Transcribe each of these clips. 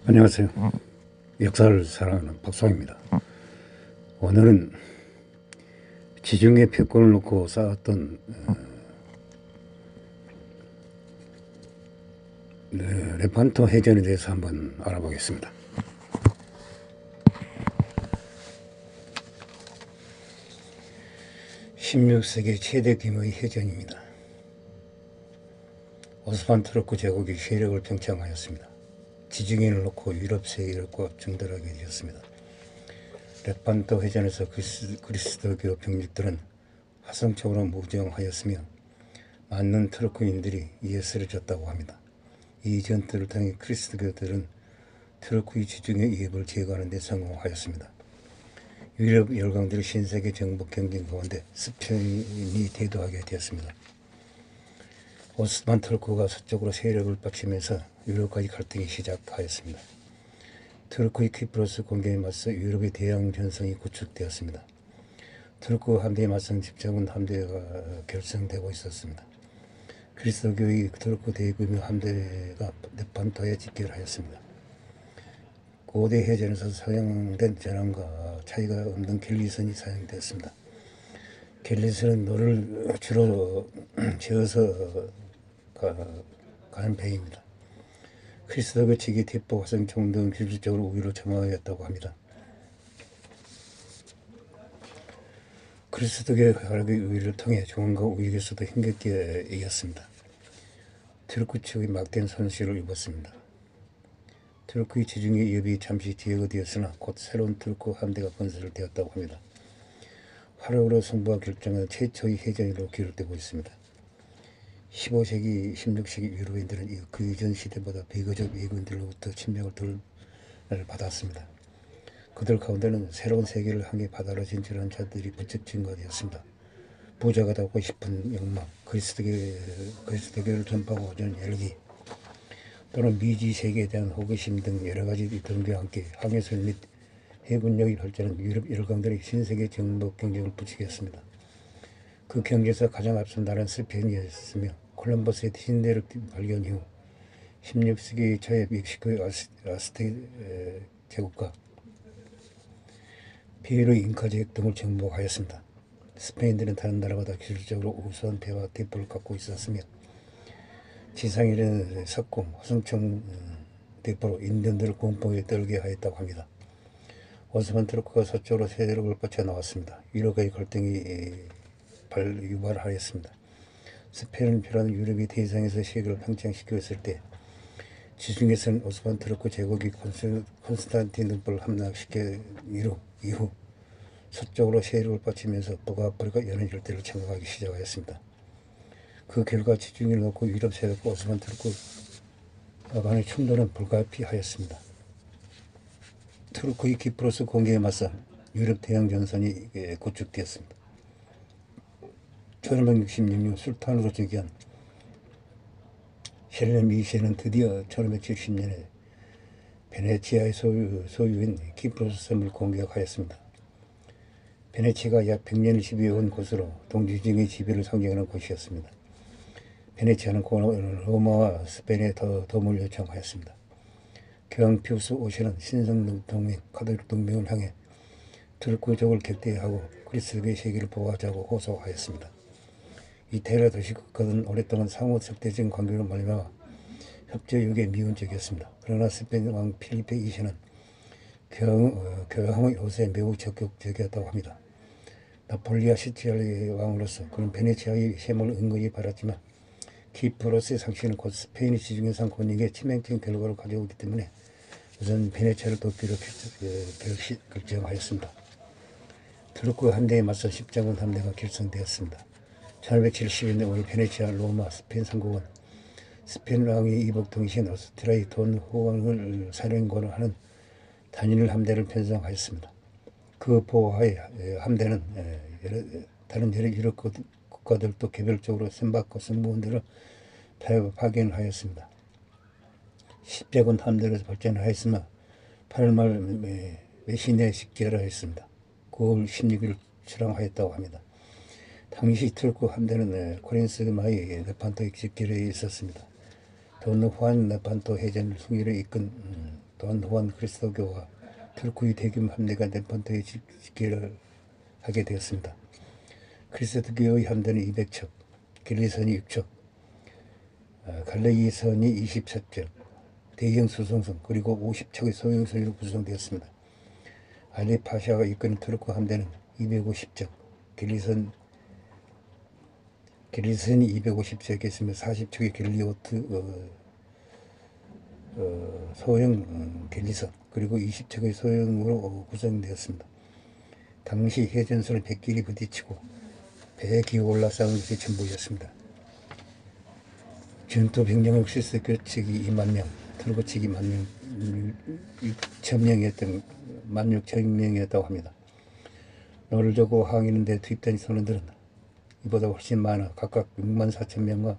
안녕하세요. 역사를 사랑하는 박수홍입니다. 오늘은 지중해 패권을 놓고 싸웠던 레판토 해전에 대해서 한번 알아보겠습니다. 16세기 최대 규모의 해전입니다. 오스만 투르크 제국이 세력을 팽창하였습니다. 지중해를 놓고 유럽 세력과 충돌하게 되었습니다. 레판토 해전에서 그리스도교 병력들은 화성적으로 무장하였으며 많은 투르크인들이 이에 쓰러졌다고 합니다. 이 전투를 통해 그리스도교들은 투르크의 지중해 위협을 제거하는 데 성공하였습니다. 유럽 열강들의 신세계 정복 경쟁 가운데 스페인이 대도하게 되었습니다. 오스만 투르크가 서쪽으로 세력을 빡치면서 유럽과의 갈등이 시작하였습니다. 투르크의 키프로스 공격에 맞서 유럽의 대양 전선이 구축되었습니다. 투르크 함대에 맞선 집정은 함대가 결성되고 있었습니다. 그리스도교의 투르크 대규모 함대가 레판토에 집결하였습니다. 고대 해전에서 사용된 전함과 차이가 없는 갤리선이 사용되었습니다. 갤리선은 노를 주로 저어서 가는 배입니다. 그리스도교 측이 대포, 화성총 등 기술적으로 우위를 점하였다고 합니다. 그리스도교 활약의 우위를 통해 조언과 우익에서도 힘겹게 이겼습니다. 투르크 측의 막대한 손실을 입었습니다. 투르크의 지중해 위협이 잠시 제거되었으나 곧 새로운 투르크 함대가 건설되었다고 합니다. 화력으로 승부가 결정한 최초의 해전으로 기록되고 있습니다. 15세기, 16세기 유럽인들은 그 이전 시대보다 비교적 외국인들로부터 침략을 덜 받았습니다. 그들 가운데는 새로운 세계를 향해 바다로 진출한 자들이 부쩍 증가되었습니다. 부자가 되고 싶은 욕망, 그리스도교를 전파하고 하는 열기, 또는 미지 세계에 대한 호기심 등 여러 가지 등과 함께 항해술 및 해군력이 발전한 유럽 열강들의 신세계 정복 경쟁을 부추겼습니다. 그 경제에서 가장 앞선 나라는 스페인이었으며 콜럼버스의 신대륙 발견 이후 16세기 초에 멕시코의 아스텍 제국과 페루의 잉카 제국 등을 정복하였습니다. 스페인들은 다른 나라보다 기술적으로 우수한 배와 대포를 갖고 있었으며 지상에는 석공, 화성총 대포로 인디언들을 공포에 떨게 하였다고 합니다. 오스만 투르크가 서쪽으로 세력을 뻗쳐 나왔습니다. 유럽과의 갈등이 유발하였습니다. 스페인을 비롯한 유럽이 대상에서 세계를 팽창시켰을 때 지중해에서는 오스만 투르크 제국이 콘스탄티노플을 함락시켜 이후 서쪽으로 세력을 뻗치면서 북아프리카 연안 일대를 장악하기 시작하였습니다. 그 결과 지중해를 놓고 유럽 세력과 오스만 투르크 간의 충돌은 불가피하였습니다. 투르크의 키프로스 공격에 맞서 유럽 대양 전선이 구축되었습니다. 1566년 술탄으로 즉위한 헬렘 2세는 드디어 1570년에 베네치아의 소유인 키프로스 섬을 공격하였습니다. 베네치아가 약 100년을 지배해온 곳으로 동지중해 지배를 상징하는 곳이었습니다. 베네치아는 로마와 스페인에 더 도움을 요청하였습니다. 교황 피우스 5세는 신성동맹, 가톨릭 동맹을 향해 투르크족을 격퇴하고 그리스도교의 세계를 보호하자고 호소하였습니다. 이 테러 도시 국가들은 오랫동안 상호 적대적인 관계로 말미암아 협조욕에 미온적이었습니다. 그러나 스페인 왕 필리페 2세는 교황의 호소에 매우 적극적이었다고 합니다. 나폴리아 시치리아의 왕으로서 그는 베네치아의 셈을 은근히 받았지만 키프로스의 상실은 곧 스페인의 지중해상 권익의 치명적인 결과를 가져오기 때문에 우선 베네치아를 돕기로 결정하였습니다. 투르크 함대에 맞서 십자군 함대가 결성되었습니다. 1570년 오늘 베네치아, 로마, 스페인 삼국은 스페인 왕의 이복 통신 오스트리아의 돈 후왕을 사령관으로 하는 단일 함대를 편성하였습니다. 그 보호하에 함대는 다른 여러 유럽 국가들도 개별적으로 선박과 승무원들을 파견하였습니다. 십자군 함대로 발전하였으나 8월 말 메시네에 식결하였습니다. 9월 16일 출항하였다고 합니다. 당시 투르크 함대는 코린스마의 레판토 직결에 있었습니다. 돈 후안 레판토 해전 승리를 이끈 또한 후한 그리스도교와 트루크의 대규모 함대가 네펀토에 집결을 하게 되었습니다. 그리스도교의 함대는 200척, 길리선이 6척, 갈레이선이 24척, 대형 수송선 그리고 50척의 소형선으로 구성되었습니다. 알리 파샤가 이끄는 트루크 함대는 250척, 길리선이 250척에 있으며 40척의 길리오트 소형 길리선 그리고 20척의 소형으로 구성되었습니다. 당시 해전선을 백길이 부딪히고 배에 기어 올라싸는 것이 전부였습니다. 전투 병력은 그리스도교 측이 2만 명, 트루크 측이 16,000명이었다고 합니다. 노를 저고 항해하는 데 투입된 선원들은 이보다 훨씬 많아 각각 64,000명과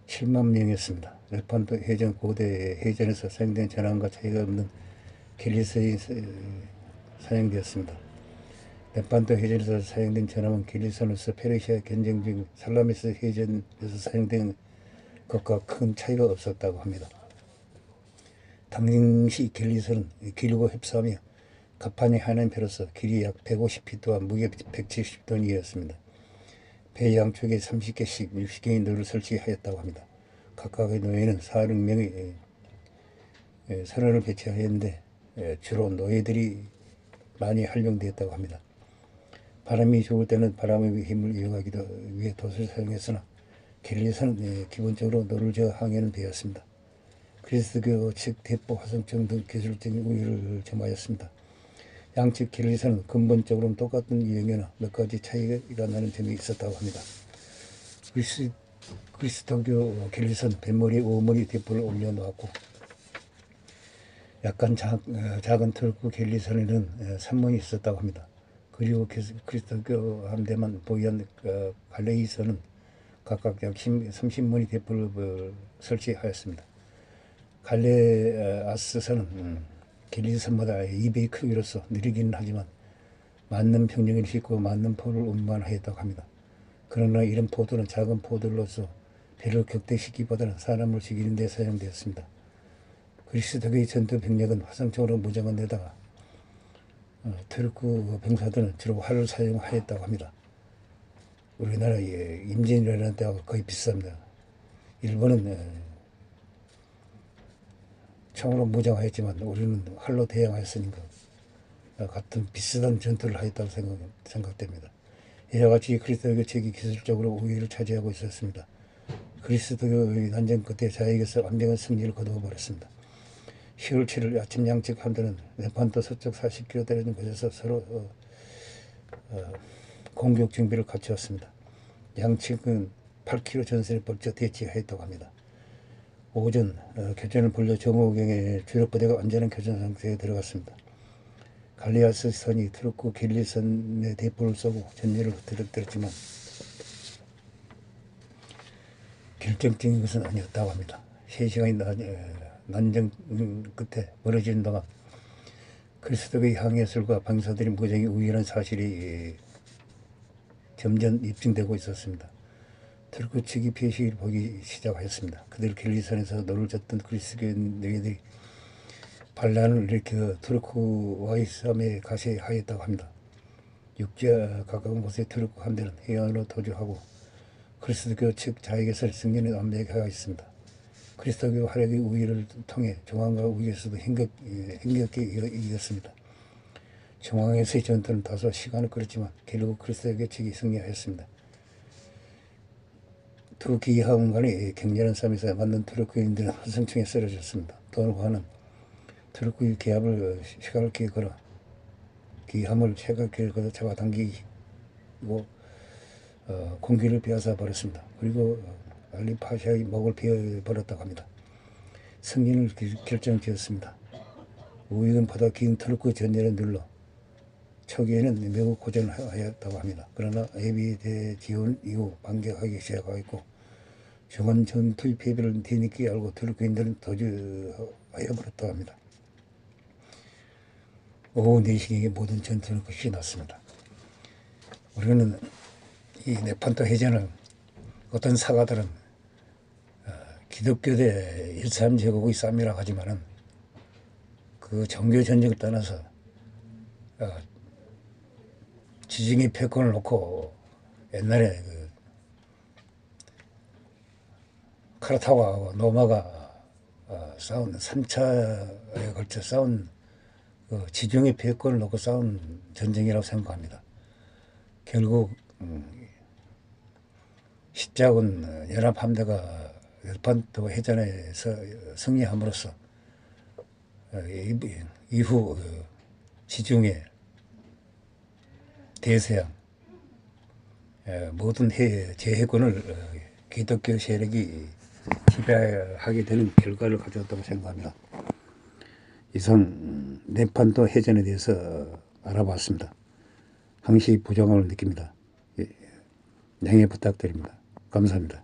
7만 명이었습니다. 레판토 해전 고대 해전에서 사용된 전함과 차이가 없는 길리선이 사용되었습니다. 레판토 해전에서 사용된 전함은 길리선으로서 페르시아 전쟁 중 살라미스 해전에서 사용된 것과 큰 차이가 없었다고 합니다. 당시 길리선은 길고 흡사하며 갑판이 하나인 배로서 길이 약 150피 또한 무게 170톤이었습니다. 배 양쪽에 30개씩 60개의 노를 설치하였다고 합니다. 각각의 노예는 400명의 선원을 배치하였는데 주로 노예들이 많이 활용되었다고 합니다. 바람이 좋을 때는 바람의 힘을 이용하기도 위해 돛을 사용했으나 길리선은 기본적으로 노를 저어 항해하는 배였습니다. 그리스도교 측 대포 화성총 등 기술적인 우위를 점하였습니다. 양측 길리선은 근본적으로는 똑같은 유형이나 몇 가지 차이가 나는 점이 있었다고 합니다. 그리스도교 길리선 뱃머리에 오머리 대포를 올려놓았고 약간 작은 트루크 길리선에는 산문이 있었다고 합니다. 그리고 그리스도교 함대만 보유한 갈레이선은 각각 약 30문의 대포를 설치하였습니다. 갈레아스선은 길리선보다 2배의 크기로서 느리기는 하지만 맞는 병력을 싣고 맞는 포를 운반하였다고 합니다. 그러나 이런 포들은 작은 포들로서 배를 격대시키기보다는 사람을 죽이는 데 사용되었습니다. 그리스도교의 전투 병력은 화성총으로 무장한 데다가 트루크 병사들은 주로 활을 사용하였다고 합니다. 우리나라의 임진왜란 때하고 거의 비슷합니다. 일본은 총으로 무장하였지만 우리는 활로 대항하였으니까 같은 비슷한 전투를 하였다고 생각됩니다. 이와 같이 그리스도교 측이 기술적으로 우위를 차지하고 있었습니다. 그리스도교의 난전 끝에 자에게서 완벽한 승리를 거두어 버렸습니다. 10월 7일 아침 양측 함대는 레판토 서쪽 40km 떨어진 곳에서 서로 공격 준비를 갖추었습니다. 양측은 8km 전선에 벌써 대치하였다고 합니다. 오전 교전을 벌려 정오경에 주력 부대가 완전한 교전 상태에 들어갔습니다. 갈리아스 선이 트루크 길리선의 대포를 쏘고 전열을 흩어졌지만 결정적인 것은 아니었다고 합니다. 3시간의 난전 끝에 벌어진 동안 그리스도교의 항해술과 방사들이 무장이 우위라는 사실이 점점 입증되고 있었습니다. 트루크 측이 표시를 보기 시작하였습니다. 그들 길리선에서 노를 젓던 그리스도교 노예들이 반란을 일으켜 트루크와의 싸움에 가세하였다고 합니다. 육지와 가까운 곳에 트루크 함대는 해안으로 도주하고 그리스도교 측 자에게서 승리는 완벽하였습니다. 그리스도교 활약의 우위를 통해 중앙과 우위에서도 힘겹게 이겼습니다. 중앙에서의 전투는 다소 시간을 끌었지만 결국 그리스도교 측이 승리하였습니다. 두 기함 간의 격렬한 싸움에서 만든 트루크인들은 화성총에 쓰러졌습니다. 도노화는 트루크의 기합을 쇠갈기에 걸어 기함을 쇠갈기에 걸어 잡아당기고 공기를 빼앗아 버렸습니다. 그리고 알리 파샤의 목을 베어버렸다고 합니다. 승리를 결정지었습니다. 우익은 바다 긴 트루크 전열에 눌러 초기에는 매우 고전하였다고 합니다. 그러나 예비 대지원 이후 반격하기 시작하였고 중간 전투의 패배를 뒤늦게 알고 트루크인들은 도주하여버렸다고 합니다. 오후 4시경에 모든 전투는 끝이 났습니다. 우리는 이 네판토 해전을 어떤 사가들은 기독교대 13제국의 싸움이라고 하지만은 그 종교 전쟁을 떠나서 지중해 패권을 놓고 옛날에 그 카르타고하고 로마가 싸운 3차에 걸쳐 싸운 그 지중해 패권을 놓고 싸운 전쟁이라고 생각합니다. 결국 십자군 연합함대가 열판도 해전에서 승리함으로써 이후 지중해, 대서양 모든 제해권을 기독교 세력이 지배하게 되는 결과를 가져왔다고 생각합니다. 이상 네판도 해전에 대해서 알아봤습니다. 항시 부정함을 느낍니다. 양해 부탁드립니다. 감사합니다.